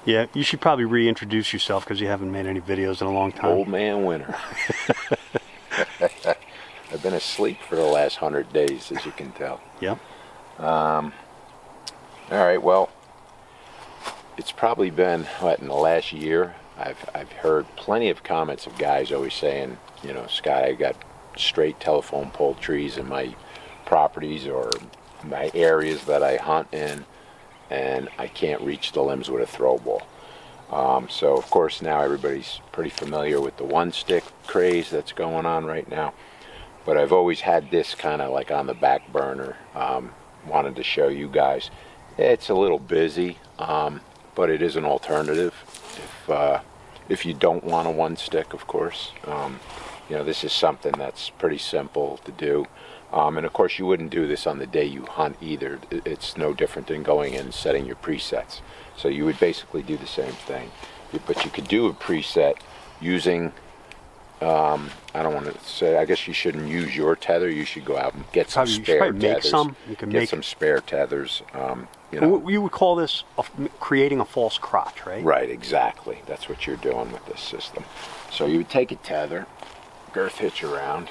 Yeah, you should probably reintroduce yourself because you haven't made any videos in a long time. Old man winter. I've been asleep for the last 100 days, as you can tell. Yep. All right, well, it's probably been, what, in the last year, I've heard plenty of comments of guys always saying, you know, Scott, I got straight telephone pole trees in my properties or my areas that I hunt in, and I can't reach the limbs with a throw ball. So of course now everybody's pretty familiar with the one stick craze that's going on right now, but I've always had this kind of like on the back burner. Wanted to show you guys. It's a little busy, but it is an alternative if you don't want a one stick, of course. You know, this is something that's pretty simple to do. And of course you wouldn't do this on the day you hunt either. It's no different than going in and setting your presets. So you would basically do the same thing. But you could do a preset using, I don't want to say, I guess you shouldn't use your tether. You should go out and get some spare tethers. You can get some spare tethers. You know. You would call this creating a false crotch, right? Right, exactly. That's what you're doing with this system. So you would take a tether, girth hitch around,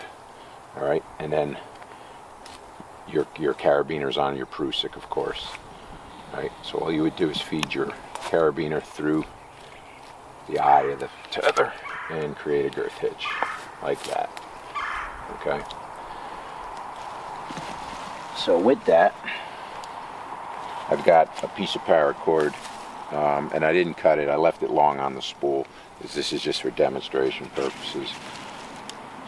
all right, and then your carabiner's on your Prusik, of course. Right, so all you would do is feed your carabiner through the eye of the tether and create a girth hitch like that. Okay. So with that, I've got a piece of paracord, and I didn't cut it. I left it long on the spool, because this is just for demonstration purposes.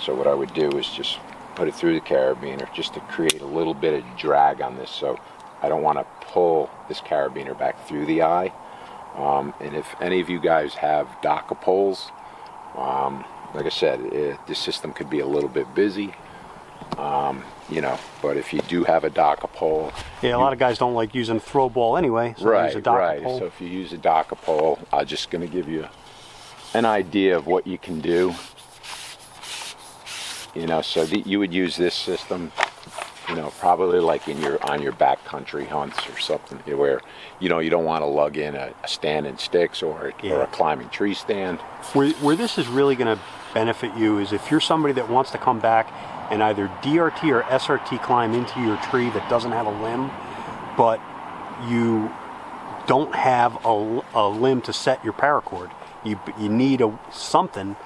So what I would do is just put it through the carabiner just to create a little bit of drag on this. So I don't want to pull this carabiner back through the eye. And if any of you guys have docker poles, like I said, this system could be a little bit busy. You know, but if you do have a docker pole, yeah, a lot of guys don't like using a throw ball anyway. So right, use a docker pole. So if you use a docker pole, I'm just going to give you an idea of what you can do. You know, so you would use this system, you know, probably like on your backcountry hunts or something, where, you know, you don't want to lug in a stand in sticks or a climbing tree stand. Where this is really going to benefit you is if you're somebody that wants to come back and either DRT or SRT climb into your tree that doesn't have a limb, but you don't have a limb to set your paracord. You need something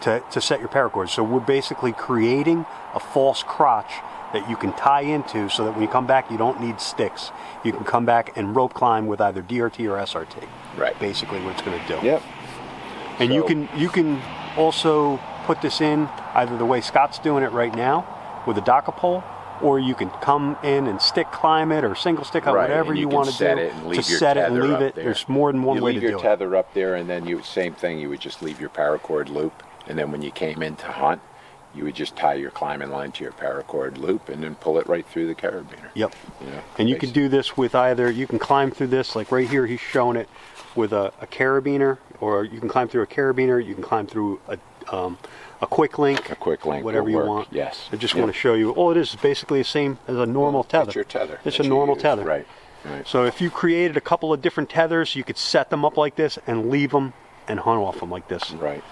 to set your paracord. So we're basically creating a false crotch that you can tie into so that when you come back you don't need sticks. You can come back and rope climb with either DRT or SRT. Right. Basically what it's going to do. Yep. And so you can also put this in either the way Scott's doing it right now with a docker pole, or you can come in and stick climb it or single stick it, whatever you want to do to set it and leave it. There's more than one way to do it. You leave your tether up there, and then same thing, you would just leave your paracord loop, and then when you came in to hunt, you would just tie your climbing line to your paracord loop and then pull it right through the carabiner. Yep. You know, and you can do this with either, you can climb through this, like right here he's showing it with a carabiner, or you can climb through a carabiner, you can climb through a quick link. A quick link, whatever you want. Yes. I just want to show you, all it is basically the same as a normal tether. It's your tether. It's a normal tether. Right. So if you created a couple of different tethers, you could set them up like this and leave them and hunt off them like this. Right.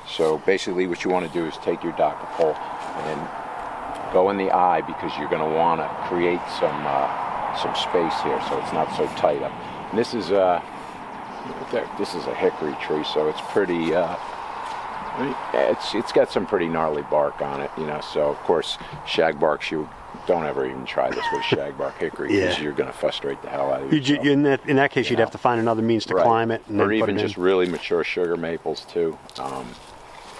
So basically what you want to do is take your docker pole and go in the eye, because you're going to want to create some space here so it's not so tight up. And this is a hickory tree, so it's pretty it's got some pretty gnarly bark on it, you know. So of course shagbarks, you don't ever even try this with shagbark hickory, because you're going to frustrate the hell out of yourself. In that case, you'd have to find another means to climb it, and or even just really mature sugar maples too,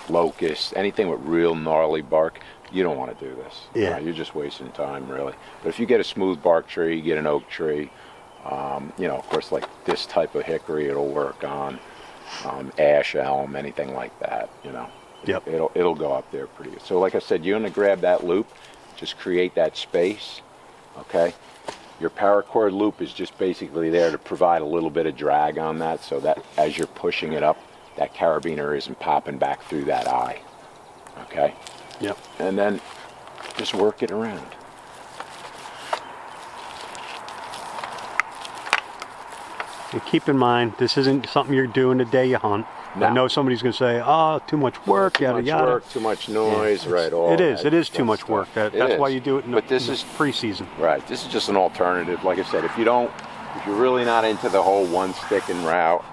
locusts, anything with real gnarly bark. You don't want to do this. Yeah, you're just wasting time, really. But if you get a smooth bark tree, you get an oak tree, you know, of course, like this type of hickory, it'll work on. Ash, elm, anything like that, you know. Yep. It'll go up there pretty good. So like I said, you're going to grab that loop, just create that space, okay? Your paracord loop is just basically there to provide a little bit of drag on that, so that as you're pushing it up, that carabiner isn't popping back through that eye, okay? Yep. And then just work it around. And keep in mind, this isn't something you're doing the day you hunt. No. I know somebody's going to say, "Oh, too much work, Too yada much yada." work, too much noise, right? It is too much stuff. work. It That's is. why you do it in But this the is pre-season. right. This is just an alternative. Like I said, if you're really not into the whole one stick and route,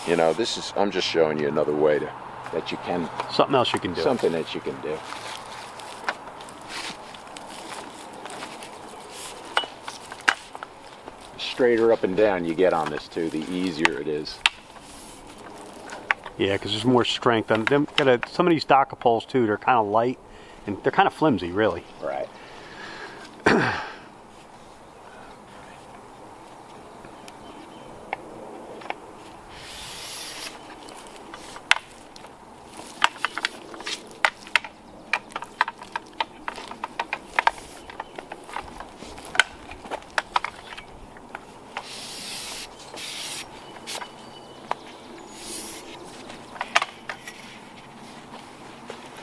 you know, I'm just showing you another way that you can. Something else you can do. Something that you can do. The straighter up and down you get on this too, the easier it is. Yeah, because there's more strength on them. Some of these Docker poles too, they're kind of light and they're kind of flimsy, really. Right.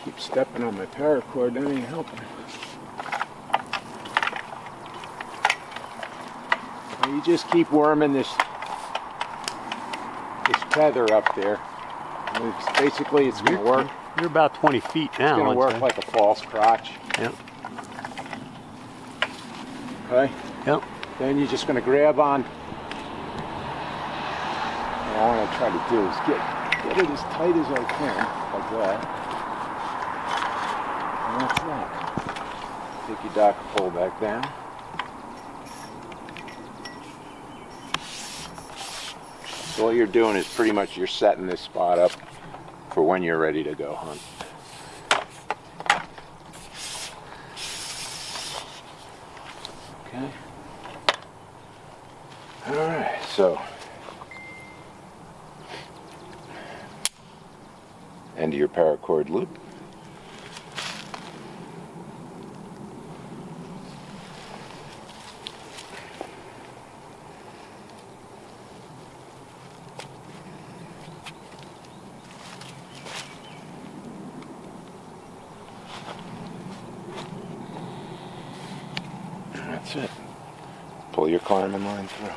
Keep stepping on my paracord, that ain't helping. Well, you just keep worming this tether up there. And basically, it's going to work. You're about 20 feet now. It's going to I'd work say. like a false crotch. Yep. Okay. Yep. Then you're just going to grab on. And all I try to do is get it as tight as I can, like that. And that's that. Take your docker pole back down. So all you're doing is pretty much you're setting this spot up for when you're ready to go hunt. Okay. All right, so end of your paracord loop. That's it. Pull your climbing line through.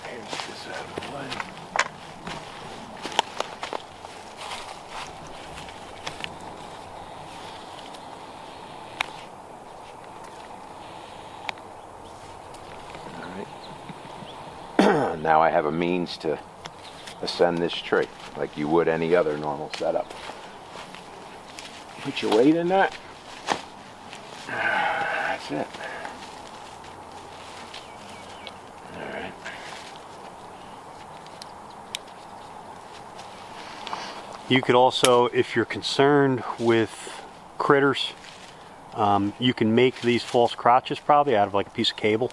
Here's this out of the way. All right. Now I have a means to ascend this tree like you would any other normal setup. Put your weight in that. That's it. All right. You could also, if you're concerned with critters, you can make these false crotches probably out of like a piece of cable.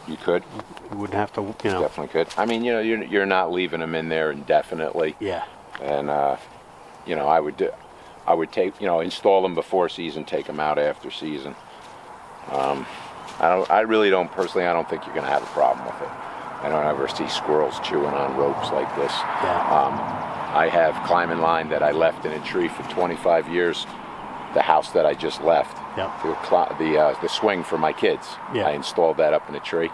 You could. You wouldn't have to, you know. Definitely could. I mean, you know, you're not leaving them in there indefinitely. Yeah. And you know, I would take, you know, install them before season, take them out after season. I really don't personally. I don't think you're going to have a problem with it. I don't ever see squirrels chewing on ropes like this. Yeah. I have climbing line that I left in a tree for 25 years. The house that I just left. Yep. The swing for my kids. Yeah. I installed that up in a tree,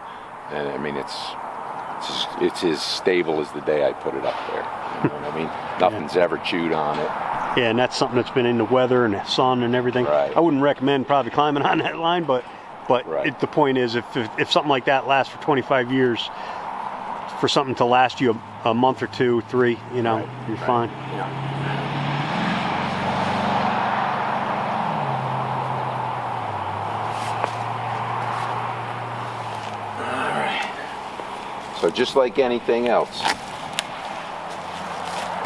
and I mean it's as stable as the day I put it up there. You know what I mean? Nothing's ever chewed on it. Yeah, and that's something that's been in the weather and the sun and everything. Right. I wouldn't recommend probably climbing on that line, but Right. the point is, if something like that lasts for 25 years, for something to last you a month or two, 3, you know, Right. you're fine. Yeah. So just like anything else, all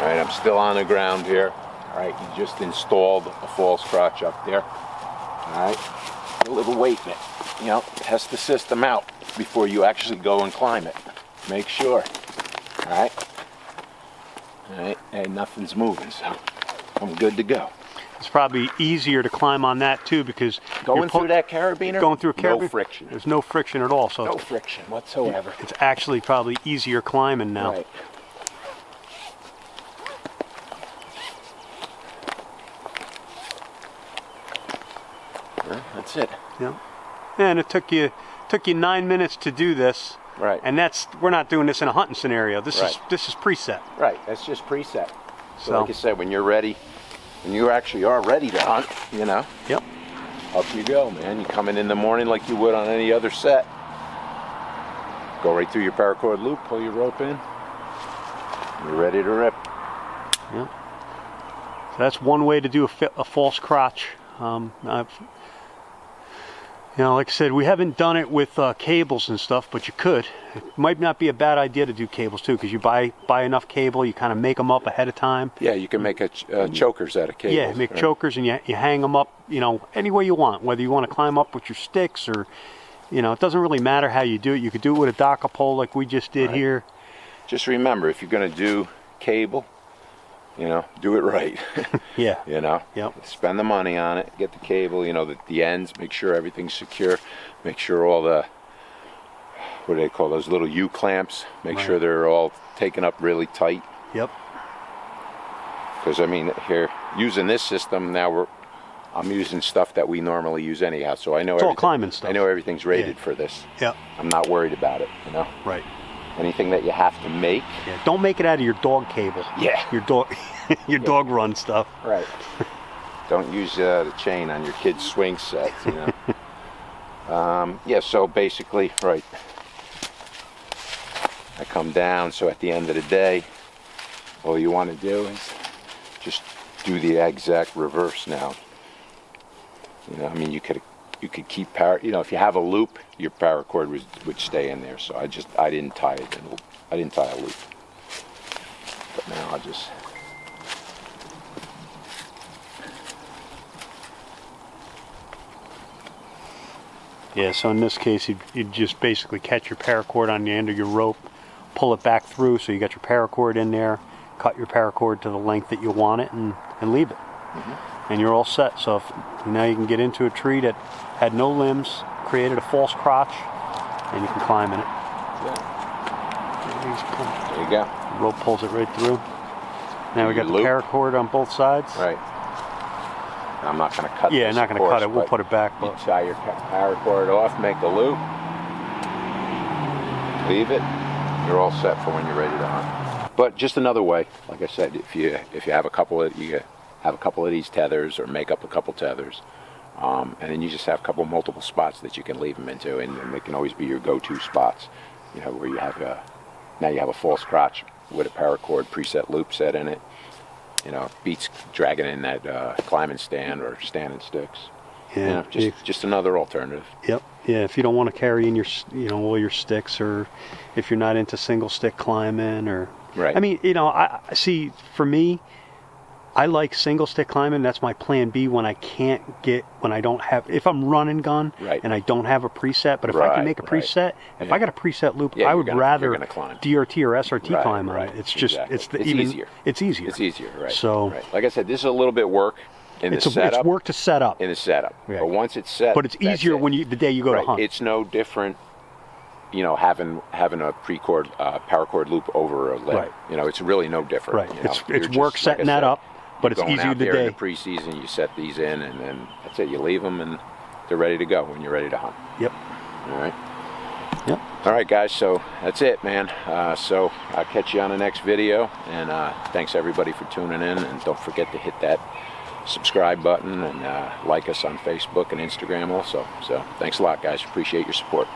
right, I'm still on the ground here. All right, you just installed a false crotch up there. All right, a little weight in it. You know, test the system out before you actually go and climb it. Make sure. All right, and nothing's moving, so I'm good to go. It's probably easier to climb on that too because Going through that carabiner, going through a carabiner, no friction. There's no friction at all, so No friction whatsoever. it's actually probably easier climbing now. Right. Well, that's it. Yeah. And it took you 9 minutes to do this. Right. And we're not doing this in a hunting scenario. This Right. is preset. Right. That's just preset. So, So like I said, when you're ready, when you actually are ready to hunt, you know, Yep. up you go, man. You come in the morning like you would on any other set. Go right through your paracord loop, pull your rope in. You're ready to rip. Yep. So that's one way to do a false crotch. Like I said, we haven't done it with cables and stuff, but you could. It might not be a bad idea to do cables too, because you buy enough cable, you kind of make them up ahead of time. Yeah, you can make chokers out of cables. Yeah, make right? chokers, and you hang them up, any way you want. Whether you want to climb up with your sticks or, it doesn't really matter how you do it. You could do it with a docker pole like we just did here. Just remember, if you're going to do cable, do it right. Yeah. Yep. Spend the money on it. Get the cable. The ends. Make sure everything's secure. Make sure all the what do they call those little U clamps? Make sure they're all taken up really tight. Yep. Because here using this system now, I'm using stuff that we normally use anyhow. So I know it's all climbing stuff. I know everything's rated for this. Yep. I'm not worried about it. Right. Anything that you have to make. Yeah. Don't make it out of your dog cable. Yeah. Your dog run stuff. Right. Don't use the chain on your kid's swing sets. Yeah. So basically, right. I come down. So at the end of the day, all you want to do is just do the exact reverse now. You could keep if you have a loop, your paracord would stay in there. So I didn't tie it. I didn't tie a loop. But now I'll just. Yeah. So in this case, you'd just basically catch your paracord on the end of your rope, pull it back through, so you got your paracord in there. Cut your paracord to the length that you want it, and leave it. Mm-hmm. And you're all set. So now you can get into a tree that had no limbs, created a false crotch, and you can climb in it. Yeah. There you go. The rope pulls it right through. Now we got the paracord on both sides. Right. I'm not going to cut Yeah, this, not going to cut it. We'll put it back. You tie your paracord off, make the loop, leave it. You're all set for when you're ready to hunt. But just another way, like I said, if you have a couple of these tethers, or make up a couple tethers, and then you just have multiple spots that you can leave them into, and they can always be your go-to spots. Where you have now you have a false crotch with a paracord preset loop set in it. Beats dragging in that climbing stand or standing sticks. Yeah. Just another alternative. Yep. Yeah. If you don't want to carry in your all your sticks, or if you're not into single stick climbing, or right. I see. For me, I like single stick climbing. That's my plan B when I don't have, if I'm run and gun, right. and I don't have a preset. But if I can make a preset, if I got a preset loop, I would rather DRT or SRT climb on it. It's just it's easier. It's easier. It's easier, right? So, like I said, this is a little bit work in the setup. It's work to set up. In the setup, right. But once it's set, but it's easier when the day you go to hunt. It's no different. Having a paracord loop over a limb. Right. It's really no different. Right. It's work setting that up. But it's easier the day. In the preseason, you set these in, and then that's it. You leave them, and they're ready to go when you're ready to hunt. Yep. All right. Yep. All right, guys. So that's it, man. So I'll catch you on the next video, and thanks everybody for tuning in. And don't forget to hit that subscribe button and like us on Facebook and Instagram also. So thanks a lot, guys. Appreciate your support.